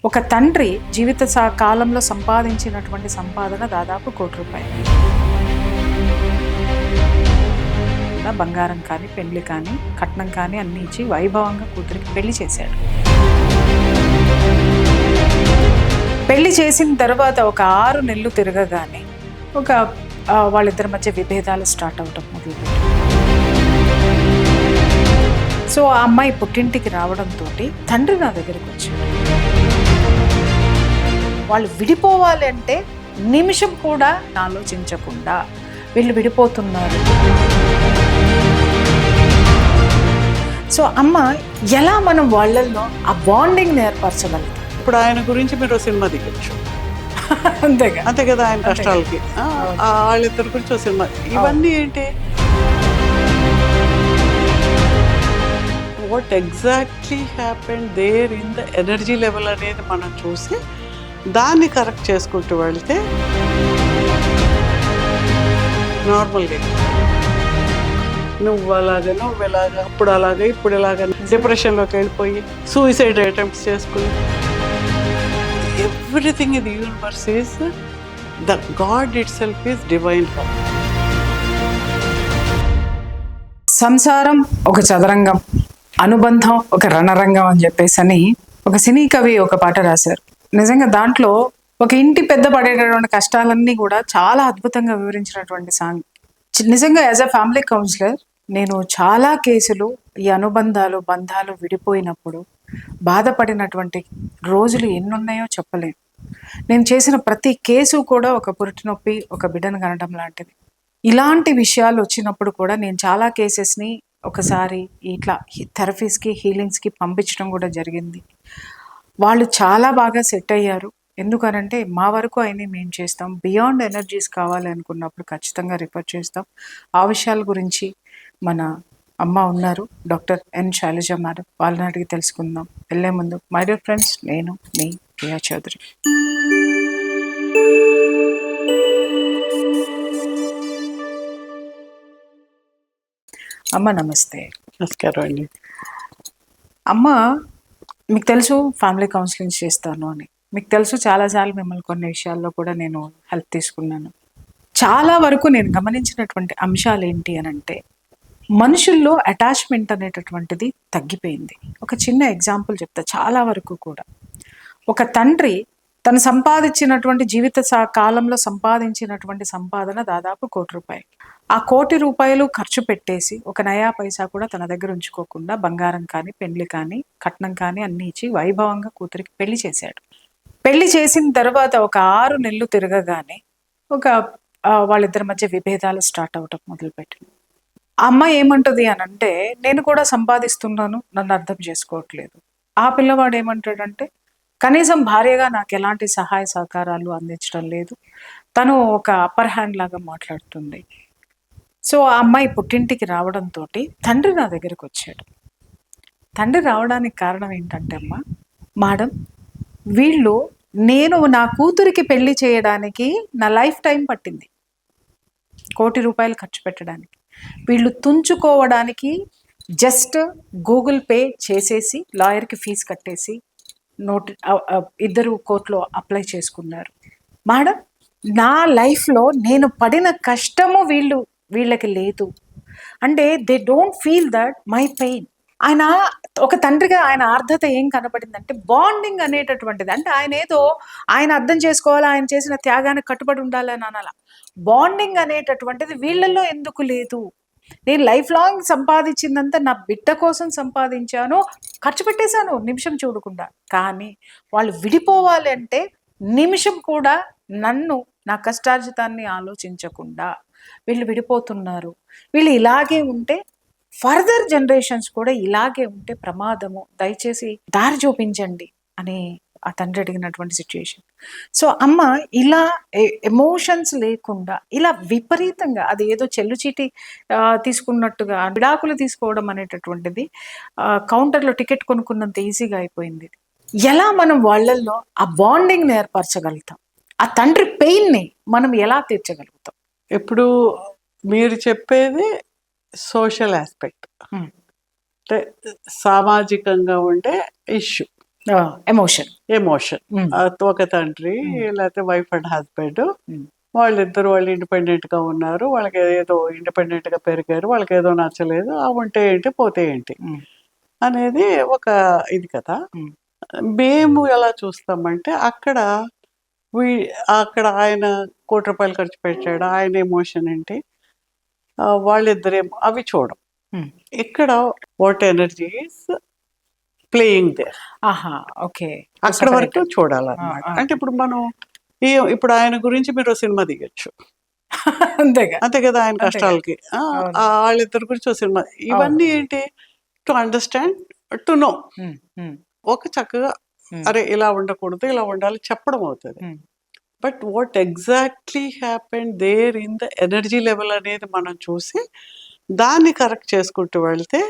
ఒక తండ్రి జీవిత కాలంలో సంపాదించినటువంటి సంపాదన దాదాపు ₹1,00,00,000. బంగారం కానీ, పెళ్లి కానీ, కట్నం కానీ అన్ని ఇచ్చి వైభవంగా కూతురికి పెళ్లి చేశాడు. పెళ్లి చేసిన తర్వాత ఒక 6 నెలలు తిరగగానే వాళ్ళిద్దరి మధ్య విభేదాలు స్టార్ట్ అవటం మొదలుపెట్టారు. సో ఆ అమ్మాయి పుట్టింటికి రావడంతో తండ్రి నా దగ్గరికి వచ్చాడు. వాళ్ళు విడిపోవాలి అంటే నిమిషం కూడా ఆలోచించకుండా వీళ్ళు విడిపోతున్నారు. సో అమ్మ ఎలా మనం వాళ్ళల్లో ఆ బాండింగ్ ఏర్పరచగలుగుతాం? ఇప్పుడు ఆయన గురించి మీరు సినిమా దిగచ్చు. అంతే కదా, ఆయన కష్టాలకి వాళ్ళిద్దరి గురించి ఒక సినిమా. ఇవన్నీ ఏంటి, what exactly happened there in the energy level అనేది మనం చూసి దాన్ని కరెక్ట్ చేసుకుంటూ వెళ్తే నార్మల్గా నువ్వు ఎలాగా అప్పుడు అలాగా ఇప్పుడు ఇలాగా డిప్రెషన్లోకి వెళ్ళిపోయి సూసైడ్ అటెంప్ట్స్ చేసుకుని everything in the universe is the god itself is divine. సంసారం ఒక చదరంగం, అనుబంధం ఒక రణరంగం అని చెప్పేసి ఒక సినీ కవి ఒక పాట రాశారు. నిజంగా దాంట్లో ఒక ఇంటి పెద్ద పడేటటువంటి కష్టాలన్నీ కూడా చాలా అద్భుతంగా వివరించినటువంటి సాంగ్. నిజంగా యాజ్ అ ఫ్యామిలీ కౌన్సిలర్ నేను చాలా కేసులు ఈ బంధాలు విడిపోయినప్పుడు బాధపడినటువంటి రోజులు ఎన్నున్నాయో చెప్పలేను. నేను చేసిన ప్రతి కేసు కూడా ఒక పురిటి నొప్పి, ఒక బిడ్డను కనడం లాంటిది. ఇలాంటి విషయాలు వచ్చినప్పుడు కూడా నేను చాలా కేసెస్ని ఒకసారి ఇట్లా థెరపీస్కి, హీలింగ్స్కి పంపించడం కూడా జరిగింది. వాళ్ళు చాలా బాగా సెట్ అయ్యారు. ఎందుకనంటే మా వరకు అయినా మేము చేస్తాం, బియాండ్ ఎనర్జీస్ కావాలి అనుకున్నప్పుడు ఖచ్చితంగా రిఫర్ చేస్తాం. ఆ విషయాల గురించి మన అమ్మ ఉన్నారు, డాక్టర్ ఎన్ శైలజ మేడం, వాళ్ళని అడిగి తెలుసుకుందాం. వెళ్ళే ముందు మై డియర్ ఫ్రెండ్స్, నేను మీ ప్రియా చౌదరి. అమ్మ నమస్తే. నమస్కారం అండి. అమ్మ, మీకు తెలుసు ఫ్యామిలీ కౌన్సిలింగ్ చేస్తాను అని, మీకు తెలుసు చాలాసార్లు మిమ్మల్ని కొన్ని విషయాల్లో కూడా నేను హెల్ప్ తీసుకున్నాను. చాలా వరకు నేను గమనించినటువంటి అంశాలు ఏంటి అని అంటే, మనుషుల్లో అటాచ్మెంట్ అనేటటువంటిది తగ్గిపోయింది. ఒక చిన్న ఎగ్జాంపుల్ చెప్తా. చాలా వరకు కూడా ఒక తండ్రి తను సంపాదించినటువంటి జీవిత కాలంలో సంపాదించినటువంటి సంపాదన దాదాపు ₹1,00,00,000. ఆ ₹1,00,00,000 ఖర్చు పెట్టేసి ఒక నయా పైసా కూడా తన దగ్గర ఉంచుకోకుండా బంగారం కానీ, పెళ్లి కానీ, కట్నం కానీ అన్ని ఇచ్చి వైభవంగా కూతురికి పెళ్లి చేశాడు. పెళ్లి చేసిన తర్వాత ఒక 6 నెలలు తిరగగానే వాళ్ళిద్దరి మధ్య విభేదాలు స్టార్ట్ అవటం మొదలుపెట్టింది. ఆ అమ్మాయి ఏమంటుంది అని అంటే, నేను కూడా సంపాదిస్తున్నాను, నన్ను అర్థం చేసుకోవట్లేదు. ఆ పిల్లవాడు ఏమంటాడంటే, కనీసం భార్యగా నాకు ఎలాంటి సహాయ సహకారాలు అందించడం లేదు, తను ఒక అప్పర్ హ్యాండ్ లాగా మాట్లాడుతుంది. సో ఆ అమ్మాయి పుట్టింటికి రావడంతో తండ్రి నా దగ్గరికి వచ్చాడు. తండ్రి రావడానికి కారణం ఏంటంటే, అమ్మ మేడం, నేను నా కూతురికి పెళ్లి చేయడానికి నా లైఫ్ టైం పట్టింది. ₹1,00,00,000 ఖర్చు పెట్టడానికి. వీళ్ళు తుంచుకోవడానికి జస్ట్ గూగుల్ పే చేసేసి లాయర్కి ఫీజు కట్టేసి ఇద్దరు కోర్టులో అప్లై చేసుకున్నారు. మేడం, నా లైఫ్లో నేను పడిన కష్టము వీళ్ళకి లేదు. అంటే they don't feel that my pain. ఆయన ఒక తండ్రిగా ఆయన ఆర్ధత ఏం కనపడిందంటే, బాండింగ్ అనేటటువంటిది. అంటే ఆయన అర్థం చేసుకోవాలి, ఆయన చేసిన త్యాగానికి కట్టుబడి ఉండాలని అనాల. బాండింగ్ అనేటటువంటిది వీళ్ళల్లో ఎందుకు లేదు? నేను లైఫ్ లాంగ్ సంపాదించిందంతా నా బిడ్డ కోసం సంపాదించాను, ఖర్చు పెట్టేశాను నిమిషం చూడకుండా. కానీ వాళ్ళు విడిపోవాలి అంటే నిమిషం కూడా నా కష్టార్జితాన్ని ఆలోచించకుండా వీళ్ళు విడిపోతున్నారు. వీళ్ళు ఇలాగే ఉంటే ఫర్దర్ జనరేషన్స్ కూడా ఇలాగే ఉంటే ప్రమాదము, దయచేసి దారి చూపించండి అని ఆ తండ్రి అడిగినటువంటి సిచ్యుయేషన్. సో అమ్మ ఇలా ఎమోషన్స్ లేకుండా ఇలా విపరీతంగా, అది ఏదో చెల్లుచీటి తీసుకున్నట్టుగా విడాకులు తీసుకోవడం అనేటటువంటిది కౌంటర్లో టికెట్ కొనుక్కున్నంత ఈజీగా అయిపోయింది. ఎలా మనం వాళ్ళల్లో ఆ బాండింగ్ని ఏర్పరచగలుగుతాం? ఆ తండ్రి పెయిన్ని మనం ఎలా తీర్చగలుగుతాం? ఇప్పుడు మీరు చెప్పేది సోషల్ ఆస్పెక్ట్, అంటే సామాజికంగా ఉండే ఇష్యూ. ఎమోషన్. ఎమోషన్. ఒక తండ్రి లేకపోతే వైఫ్ అండ్ హస్బెండ్ వాళ్ళిద్దరు వాళ్ళు ఇండిపెండెంట్గా ఉన్నారు, వాళ్ళకి ఏదో ఇండిపెండెంట్గా పెరిగారు, వాళ్ళకి ఏదో నచ్చలేదు, ఉంటే ఏంటి పోతే ఏంటి అనేది ఒక ఇది కదా. మేము ఎలా చూస్తామంటే అక్కడ అక్కడ ఆయన ₹1,00,00,000 ఖర్చు పెట్టాడు, ఆయన ఎమోషన్ ఏంటి, వాళ్ళిద్దరేమో అవి చూడం. ఇక్కడ what energy is playing there, okay, అక్కడ వరకు చూడాలన్నమాట. అంటే ఇప్పుడు మనం ఇప్పుడు ఆయన గురించి మీరు సినిమా తీయచ్చు, అంతే కదా, ఆయన కష్టాలకి వాళ్ళిద్దరి గురించి సినిమా. ఇవన్నీ ఏంటి, టు అండర్స్టాండ్, టు నో, ఒక చక్కగా అరే ఇలా ఉండకూడదు ఇలా ఉండాలి చెప్పడం అవుతుంది. But what exactly happened there in the energy level అనేది మనం చూసి దాన్ని కరెక్ట్ చేసుకుంటూ వెళ్తే,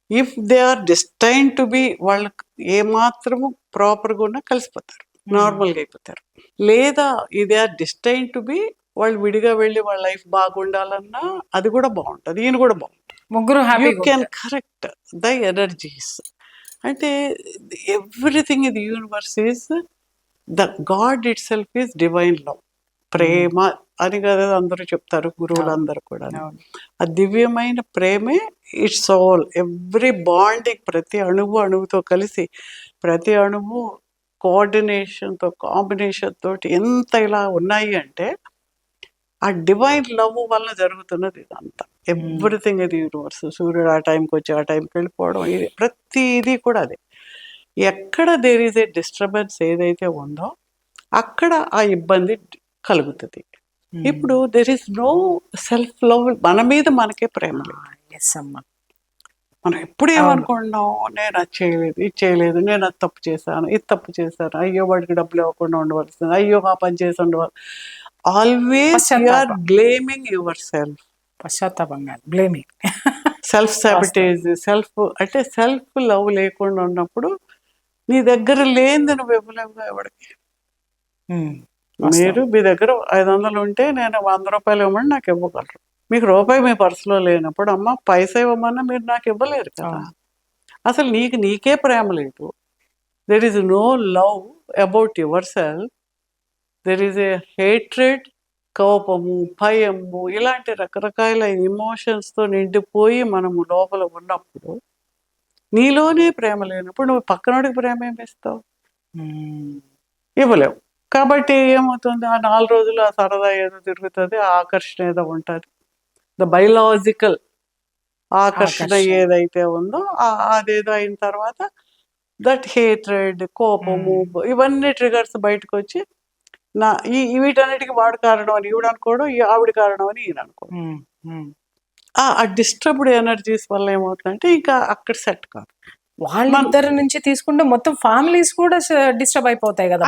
if they are destine to be, వాళ్ళకి ఏమాత్రము ప్రాపర్గా ఉన్నా కలిసిపోతారు, నార్మల్గా అయిపోతారు. లేదా ఇదే ఆర్ డిస్టైన్ టు బి, వాళ్ళు విడిగా వెళ్ళి వాళ్ళ లైఫ్ బాగుండాలన్నా అది కూడా బాగుంటుంది, ఈయన కూడా బాగుంటుంది, ముగ్గురు you can correct the energies. అంటే everything in the universe is the god itself is divine love, ప్రేమ అని కదా అందరూ చెప్తారు గురువులందరూ కూడా. ఆ దివ్యమైన ప్రేమే ఇట్స్ ఆల్, ఎవ్రీ బాండింగ్, ప్రతి అణువుతో కలిసి, ప్రతి అణువు కోఆర్డినేషన్తో కాంబినేషన్ తోటి ఎంత ఇలా ఉన్నాయి అంటే ఆ డివైన్ లవ్ వల్ల జరుగుతున్నది ఇదంతా. ఎవ్రీథింగ్ ఇది యూనివర్స్, సూర్యుడు ఆ టైంకి వచ్చి ఆ టైంకి వెళ్ళిపోవడం, ఇది ప్రతిదీ కూడా అదే. ఎక్కడ దేర్ ఈజ్ ఏ డిస్టర్బెన్స్ ఏదైతే ఉందో అక్కడ ఆ ఇబ్బంది కలుగుతుంది. ఇప్పుడు there is no self love, మన మీద మనకే ప్రేమ లేదు. మనం ఎప్పుడు ఏమనుకుంటున్నాం, నేను అది చేయలేదు ఇది చేయలేదు, నేను అది తప్పు చేశాను ఇది తప్పు చేశాను, అయ్యో వాడికి డబ్బులు ఇవ్వకుండా ఉండవలసింది, అయ్యో ఆ పని చేసి ఉండవాలి. Always you are blaming yourself, పశ్చాత్తాపంగా బ్లేమింగ్, సెల్ఫ్ సాబిటేజ్. అంటే సెల్ఫ్ లవ్ లేకుండా ఉన్నప్పుడు నీ దగ్గర లేనిది నువ్వు ఇవ్వలేవుగా ఎవరికి. మీరు మీ దగ్గర 500 ఉంటే నేను ₹100 ఇవ్వమని నాకు ఇవ్వగలరు, మీకు రూపాయి మీ పర్సులో లేనప్పుడు అమ్మ పైసా ఇవ్వమన్నా మీరు నాకు ఇవ్వలేరు కదా. అసలు నీకే ప్రేమ లేదు, there is no love about yourself, there is a hatred, కోపము, భయము, ఇలాంటి రకరకాల ఎమోషన్స్తో నిండిపోయి మనము లోపల ఉన్నప్పుడు, నీలోనే ప్రేమ లేనప్పుడు నువ్వు పక్కనోడికి ప్రేమ ఏమిస్తావు, ఇవ్వలేవు. కాబట్టి ఏమవుతుంది, ఆ 4 రోజులు ఆ సరదా ఏదో తిరుగుతుంది, ఆ ఆకర్షణ ఏదో ఉంటుంది, ద బయలాజికల్ ఆకర్షణ ఏదైతే ఉందో అదేదో అయిన తర్వాత దట్ హేట్రెడ్, కోపము, ఇవన్నీ ట్రిగర్స్ బయటకు వచ్చి వీటన్నిటికీ వాడు కారణం అని ఈవిడ అనుకోవడం, ఆవిడ కారణం అని ఈయన అనుకోవడం. ఆ డిస్టర్బ్డ్ ఎనర్జీస్ వల్ల ఏమవుతుందంటే ఇంకా అక్కడ సెట్ కాదు. వాళ్ళిద్దరి నుంచి తీసుకుంటే మొత్తం ఫ్యామిలీస్ కూడా డిస్టర్బ్ అయిపోతాయి కదా.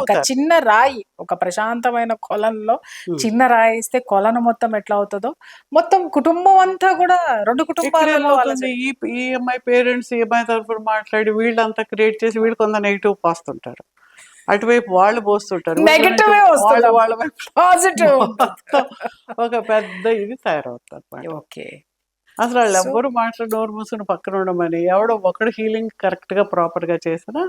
ఒక చిన్న రాయి, ఒక ప్రశాంతమైన కొలంలో చిన్న రాయి ఇస్తే కొలను మొత్తం ఎట్లా అవుతుందో, మొత్తం కుటుంబం అంతా కూడా 2 కుటుంబాలలో ఈ అమ్మాయి పేరెంట్స్ ఈ అమ్మాయి తరఫున మాట్లాడి వీళ్ళంతా క్రియేట్ చేసి వీళ్ళు కొంత నెగిటివ్ పోస్తుంటారు, అటువైపు వాళ్ళు పోస్తుంటారు, ఒక పెద్ద ఇది తయారవుతారు. ఓకే, అసలు వాళ్ళు ఎవ్వరు నోరు మూసుకుని పక్కన ఉండమని, ఎవడో ఒకడు హీలింగ్ కరెక్ట్ గా ప్రాపర్ గా చేసినా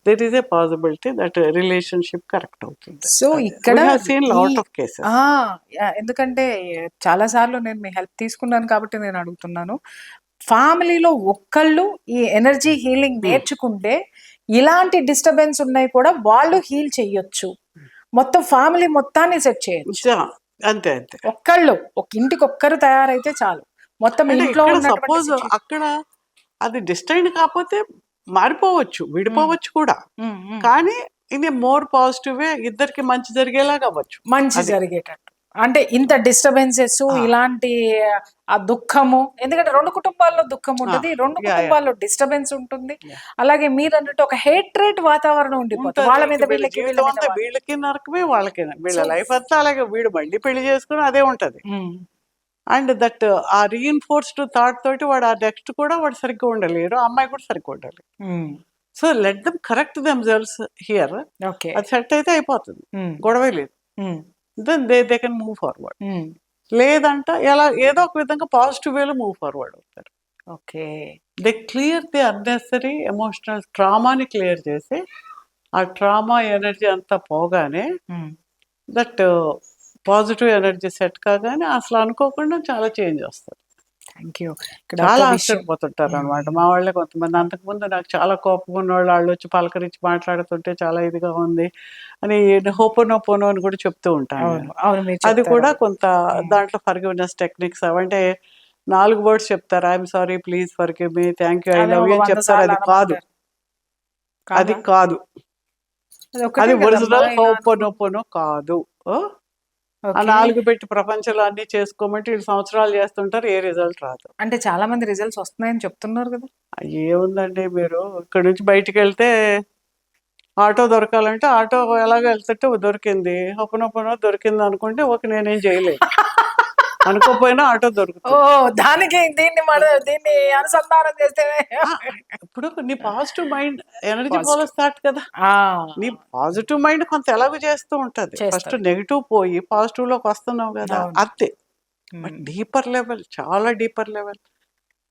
there is a possibility that relationship correct అవుతుంది. సో ఇక్కడ లాట్ ఆఫ్ కేసెస్, ఎందుకంటే చాలా సార్లు నేను మీ హెల్ప్ తీసుకున్నాను కాబట్టి నేను అడుగుతున్నాను. ఫ్యామిలీలో ఒక్కళ్ళు ఈ ఎనర్జీ హీలింగ్ నేర్చుకుంటే ఇలాంటి డిస్టర్బెన్స్ ఉన్నాయి కూడా వాళ్ళు హీల్ చెయ్యొచ్చు, మొత్తం ఫ్యామిలీ మొత్తాన్ని సెట్ చేయొచ్చు. అంతే అంతే, ఒక ఇంటికి ఒక్కరు తయారైతే చాలు, మొత్తం ఇంట్లో సపోజ్ అక్కడ అది డిస్టైన్ కాకపోతే మారిపోవచ్చు, విడిపోవచ్చు కూడా, కానీ ఇది మోర్ పాజిటివ్ వే, ఇద్దరికి మంచి జరిగేలాగా అవ్వచ్చు, మంచి జరిగేటట్టు. అంటే ఇంత డిస్టర్బెన్సెస్, ఇలాంటి ఆ దుఃఖము, ఎందుకంటే 2 కుటుంబాల్లో దుఃఖం ఉంటుంది, 2 కుటుంబాల్లో డిస్టర్బెన్స్ ఉంటుంది, అలాగే మీరు అన్నట్టు ఒక హేట్రేట్ వాతావరణం ఉండిపోతుంది, వాళ్ళ మీద వీళ్ళకి నరకమే, వాళ్ళకి వీళ్ళ లైఫ్ అంతా అలాగే, వీడు మళ్ళీ పెళ్లి చేసుకుని అదే ఉంటది. అండ్ దట్ ఆ రీఇన్ఫోర్స్డ్ థాట్ తోటి వాడు ఆ నెక్స్ట్ కూడా వాడు సరిగ్గా ఉండలేరు, అమ్మాయి కూడా సరిగ్గా ఉండాలి. So let them correct themselves here, అది సెట్ అయితే అయిపోతుంది, గొడవే లేదు, then they can move forward. లేదంటే ఏదో ఒక విధంగా పాజిటివ్ వేలో మూవ్ ఫార్వర్డ్ అవుతారు. Okay, they clear the unnecessary emotional ట్రామాని క్లియర్ చేసి, ఆ ట్రామా ఎనర్జీ అంతా పోగానే దట్ పాజిటివ్ ఎనర్జీ సెట్ కాగానే అసలు అనుకోకుండా చాలా చేంజ్ వస్తుంది. Thank you. ఇక్కడ చాలా ఒక విషయం ఆశ్చర్యపోతుంటారు అనమాట మా వాళ్ళే కొంతమంది. అంతకుముందు నాకు చాలా కోపం ఉన్నవాళ్ళు, వాళ్ళు వచ్చి పలకరించి మాట్లాడుతుంటే చాలా ఇదిగా ఉంది అని హోపోనోపోనో అని కూడా చెప్తూ ఉంటాను అవును నేను. అవును మీరు అది చెప్తారు కూడా అది. కొంత దాంట్లో ఫర్గివ్‌నెస్ టెక్నిక్స్ అవంటే 4 వర్డ్స్ చెప్తారు. I'm sorry, please forgive me, thank you, I అదే లవ్ ఒక యూ అని 100 చెప్తారు. సార్లు అది కాదు. అనమంటారు అది కాదా? కాదు. అది ఒకటే అది కదమ్మా ఒరిజినల్ ఇలా అనుకుంటా. హోపోనోపోనో కాదు. ఆ ఓకే. 4 పెట్టి ప్రపంచంలో అన్నీ చేసుకోమంటే వీళ్ళు సంవత్సరాలు చేస్తుంటారు. ఏ రిజల్ట్ రాదు. అంటే చాలా మంది రిజల్ట్స్ వస్తున్నాయని చెప్తున్నారు కదా. ఏముందండి, మీరు ఇక్కడి నుంచి బయటికెళ్తే ఆటో దొరకాలంటే ఆటో ఎలాగో వెళ్తుంటే దొరికింది. హొపనొపనో దొరికింది అనుకుంటే ఓకే, నేనేం చేయలేను. అనుకోకపోయినా ఆటో ఓ దొరుకుతుంది. దానికి దీన్ని అనుసంధానం చేస్తే ఆ! ఇప్పుడు నీ positive mind energy positive. Follows thought కదా! ఆ, నీ పాజిటివ్ మైండ్ కొంత ఎలాగో చేస్తూ ఉంటది. ఫస్ట్ చేస్తారు. నెగెటివ్ పోయి పాజిటివ్‌లోకి వస్తున్నావు కదా! అవును. అంతే. బట్ డీపర్ లెవెల్, చాలా డీపర్ లెవెల్,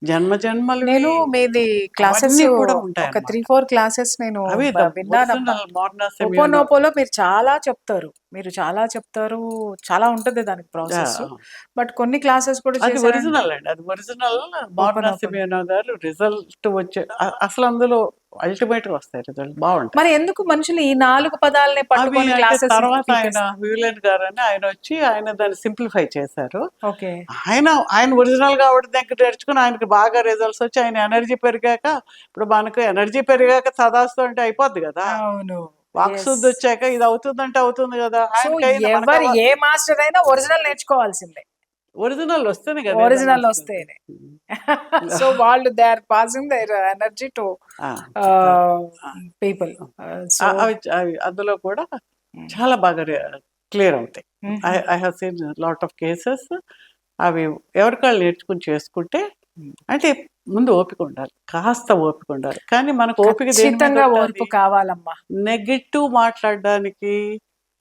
జన్మ జన్మలవి నేను మీది క్లాసెస్ అవన్నీ కూడా ఒక ఉంటాయన్నమాట. 3-4 క్లాసెస్ నేను అవి ద విన్నానమ్మా. ఒరిజినల్ మోర్నాసిమియన్. ఒపోనోపోలో మీరు చాలా చెప్తారు. చాలా ఉంటది దానికి ప్రాసెస్. యాహ్! బట్ కొన్ని క్లాసెస్ కూడా అది చేశానంటే ఒరిజినల్ అండి. అది ఒరిజినల్. మోర్నా ఒపోనోపోనో. సిమియోనో గారు రిజల్ట్ వచ్చే అసలు అందులో అల్టిమేట్‌గా వస్తాయి రిజల్ట్. బావుంటాయి. మరి ఎందుకు మనుషులు ఈ 4 పదాలనే అవి పట్టుకొని అంటే క్లాసెస్ తర్వాత ఆయన పీకేస్తారు? హ్యూలెన్ గారని ఆయనొచ్చి ఆయన దాన్ని సింప్లిఫై చేశారు. ఓకే. ఆయన ఆయన ఒరిజినల్‌గా ఆవిడ దగ్గర నేర్చుకుని ఆయనకి బాగా రిజల్ట్స్ వచ్చి ఆయన ఎనర్జీ పెరిగాక, ఇప్పుడు మనకు ఎనర్జీ పెరిగాక తదాస్తు అంటే అయిపోద్ది గదా! అవును. యెస్. వాక్శుద్ధి వచ్చాక ఇది అవుతుందంటే అవుతుంది గదా! సో ఆయనకయింది. ఎవరు ఏ మాస్టర్ అయినా ఒరిజినల్ నేర్చుకోవాల్సిందే. ఒరిజినల్ వస్తేనే కదా ఏదైనా ఒరిజినల్ వస్తది. వస్తేనే. సో వాళ్ళు they are passing their energy to ఆ! ఆహ్, ఆ! పీపుల్. సో అవి అవి అందులో కూడా చాలా బాగా క్లియర్ అవుతాయి. I I have seen lot of cases. అవి ఎవరికాళ్ళు నేర్చుకుని చేసుకుంటే, అంటే ముందు ఓపిక ఉండాలి. కాస్త ఓపిక ఉండాలి. కానీ మనకు ఓపిక దేని మీద ఖచ్చితంగా ఓర్పు ఉంటది? కావాలమ్మా. నెగెటివ్ మాట్లాడడానికి,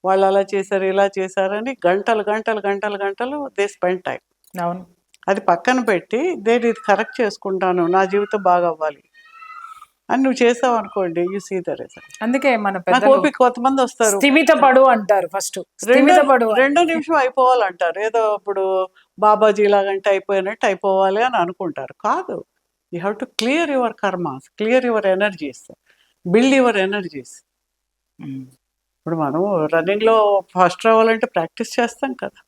వాళ్ళు అలా చేశారు, ఇలా చేశారని గంటలు, గంటలు, గంటలు, గంటలు దే స్పెండ్ టైమ్. అవును. అది పక్కన పెట్టి నేను ఇది కరెక్ట్ చేసుకుంటాను, నా జీవితం బాగవ్వాలి అని నువ్వు చేసావనుకోండి, యూ సీ ద రిజల్ట్. అందుకే మన నాకు పెద్దలు ఓపిక కొంతమందొస్తారు. స్థిమిత పడు అంటారు ఫస్ట్. రెండో స్థిమిత పడు అని. రెండో నిమిషం అయిపోవాలంటారు. ఏదో ఇప్పుడు బాబాజీ లాగంటే అయిపోయినట్టు అయిపోవాలి అని అనుకుంటారు. కాదు. You have to clear your karmas, clear your energies, build your energies. ఇప్పుడు మనం రన్నింగ్‌లో ఫస్ట్ రావాలంటే ప్రాక్టీస్ చేస్తాం కదా!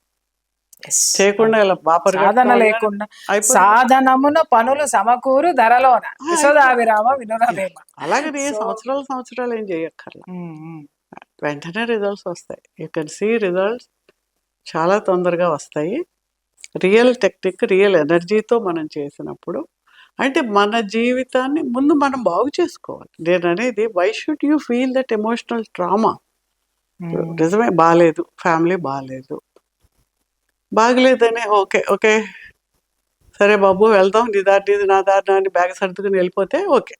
యెస్. చేయకుండా ఇలా సాధన పరిగెట్టడం లేకుండా అయిపోద్ది కదా! సాధనమున పనులు సమకూరు ధరలోన అయిపోద్ది. యశోదాభిరామ వినురవేమ. అలాగని సో సంవత్సరాలు ఏం చేయక్కర్ల. వెంటనే రిజల్ట్స్ వస్తాయి. యూ కెన్ సీ రిజల్ట్స్ చాలా తొందరగా వస్తాయి. రియల్ టెక్నిక్, రియల్ ఎనర్జీతో మనం చేసినప్పుడు, అంటే మన జీవితాన్ని ముందు మనం బాగు చేసుకోవాలి. నేననేది, why should you feel that emotional trauma? నిజమే, బాలేదు, ఫ్యామిలీ బాలేదు. బాగలేదని ఓకే. ఓకే. సరే బాబు వెళ్దాం. నీ దారి నీది, నా దారి నాది బ్యాగ్ సర్దుకుని వెళ్ళిపోతే ఓకే.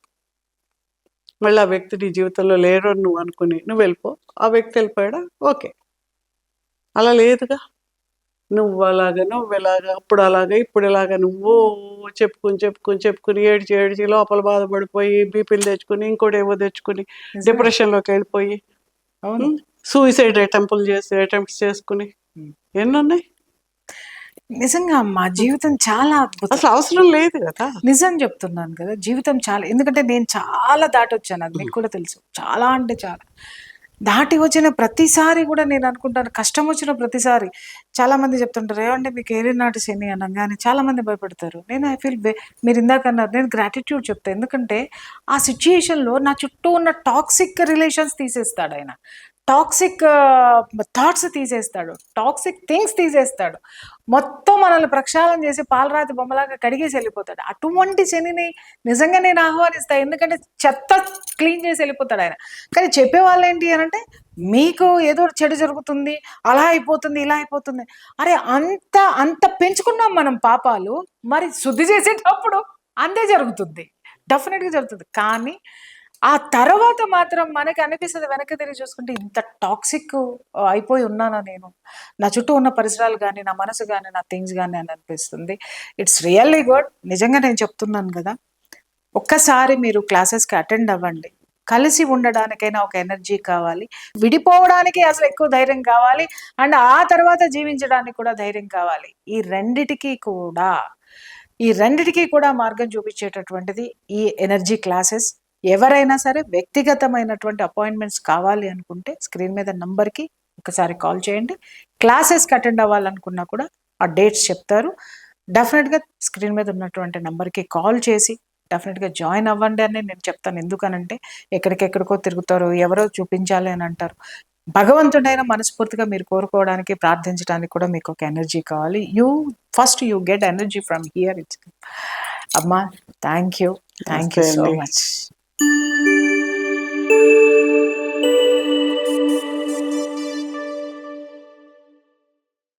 మళ్ళీ ఆ వ్యక్తి నీ జీవితంలో లేరు అని నువ్వు అనుకుని నువ్వు వెళ్ళిపో. ఆ వ్యక్తి వెళ్ళిపోయాడా? ఓకే. అలా లేదుగా. నువ్వెలాగా, అప్పుడు అలాగా, ఇప్పుడు ఇలాగా నువ్వు చెప్పుకొని ఏడ్చి లోపల బాధపడిపోయి బీపీలు తెచ్చుకొని, ఇంకోటేవో తెచ్చుకొని నిజమే. డిప్రెషన్‌లోకి వెళ్ళిపోయి, అవును. సూసైడ్ అటెంప్ట్స్ చేసుకొని ఎన్నున్నాయి? నిజంగా మా జీవితం చాలా అద్భుతం. అసలు అవసరం లేదు గదా! నిజం చెప్తున్నాను కదా! జీవితం చాలా, ఎందుకంటే నేను చాలా దాటొచ్చాను. అది మీకు కూడా తెలుసు. చాలా అంటే చాలా. దాటి వచ్చిన ప్రతిసారి కూడా నేను అనుకుంటాను, కష్టం వచ్చిన ప్రతిసారి చాలామంది చెప్తుంటారు, ఏవండీ మీకు ఏలినాటి శని అనంగానే చాలామంది భయపడతారు. నేను ఐ ఫీల్ మీరు ఇందాక అన్నారు, నేను గ్రాటిట్యూడ్ చెప్తాను. ఎందుకంటే ఆ సిచ్యుయేషన్‌లో నా చుట్టూ ఉన్న టాక్సిక్ రిలేషన్స్ తీసేస్తాడాయన. టాక్సిక్ థాట్స్ తీసేస్తాడు. టాక్సిక్ థింగ్స్ తీసేస్తాడు. మొత్తం మనల్ని ప్రక్షాళన చేసి పాలరాతి బొమ్మలాగా కడిగేసి వెళ్ళిపోతాడు. అటువంటి శనిని నిజంగా నేను ఆహ్వానిస్తా. ఎందుకంటే చెత్త క్లీన్ చేసి వెళ్ళిపోతాడు ఆయన. కానీ చెప్పేవాళ్ళు ఏంటి అనంటే, మీకు ఏదో చెడు జరుగుతుంది, అలా అయిపోతుంది, ఇలా అయిపోతుంది. అరే అంత అంత పెంచుకున్నాం మనం పాపాలు. మరి శుద్ధి చేసేటప్పుడు అంతే జరుగుతుంది. డెఫినెట్‌గా జరుగుతుంది. కానీ ఆ తర్వాత మాత్రం మనకి అనిపిస్తది, వెనక్కి తిరిగి చూసుకుంటే ఇంత టాక్సిక్ అయిపోయి ఉన్నానా నేను? నా చుట్టూ ఉన్న పరిసరాలు గానీ, నా మనసు గానీ, నా థింగ్స్ గానీ అని అనిపిస్తుంది. It's really good. నిజంగా నేను చెప్తున్నాను గదా! ఒక్కసారి మీరు క్లాసెస్కి అటెండ్ అవ్వండి. కలిసి ఉండడానికైనా ఒక ఎనర్జీ కావాలి, విడిపోవడానికి అసలు ఎక్కువ ధైర్యం కావాలి, అండ్ ఆ తర్వాత జీవించడానికి కూడా ధైర్యం కావాలి. ఈ రెండిటికి కూడా మార్గం చూపించేటటువంటిది ఈ ఎనర్జీ క్లాసెస్. ఎవరైనా సరే వ్యక్తిగతమైనటువంటి అపాయింట్మెంట్స్ కావాలి అనుకుంటే స్క్రీన్ మీద నంబర్కి ఒకసారి కాల్ చేయండి. క్లాసెస్కి అటెండ్ అవ్వాలనుకున్నా కూడా ఆ డేట్స్ చెప్తారు. డెఫినెట్గా స్క్రీన్ మీద ఉన్నటువంటి నంబర్కి కాల్ చేసి డెఫినెట్గా జాయిన్ అవ్వండి అని నేను చెప్తాను. ఎందుకనంటే ఎక్కడికెక్కడికో తిరుగుతారు, ఎవరో చూపించాలి అని అంటారు. భగవంతుడైన మనస్ఫూర్తిగా మీరు కోరుకోవడానికి, ప్రార్థించడానికి కూడా మీకు ఒక ఎనర్జీ కావాలి. You get energy from here. అమ్మా, థ్యాంక్ యూ నమస్తే సో అండి. మచ్.